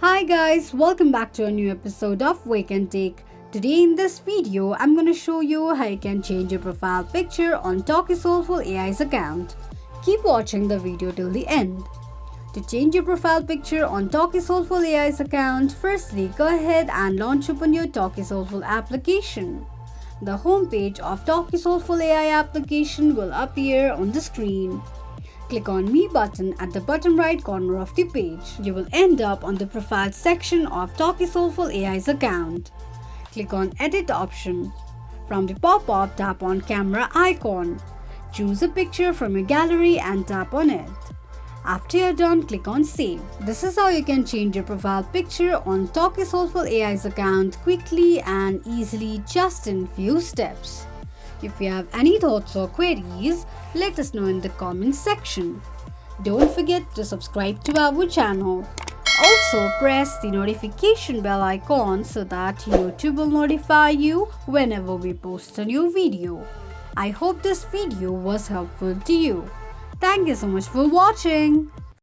Hi guys, welcome back to a new episode of Wake&Tech. Today in this video, I'm going to show you how you can change your profile picture on Talkie Soulful AI's account. Keep watching the video till the end. To change your profile picture on Talkie Soulful AI's account, firstly go ahead and launch open your Talkie Soulful application. The homepage of Talkie Soulful AI application will appear on the screen. Click on Me button at the bottom right corner of the page. You will end up on the profile section of Talkie Soulful AI's account. Click on Edit option. From the pop-up, tap on Camera icon. Choose a picture from your gallery and tap on it. After you're done, click on Save. This is how you can change your profile picture on Talkie Soulful AI's account quickly and easily just in few steps. If you have any thoughts or queries, let us know in the comments section. Don't forget to subscribe to our channel. Also press the notification bell icon so that YouTube will notify you whenever we post a new video. I hope this video was helpful to you. Thank you so much for watching.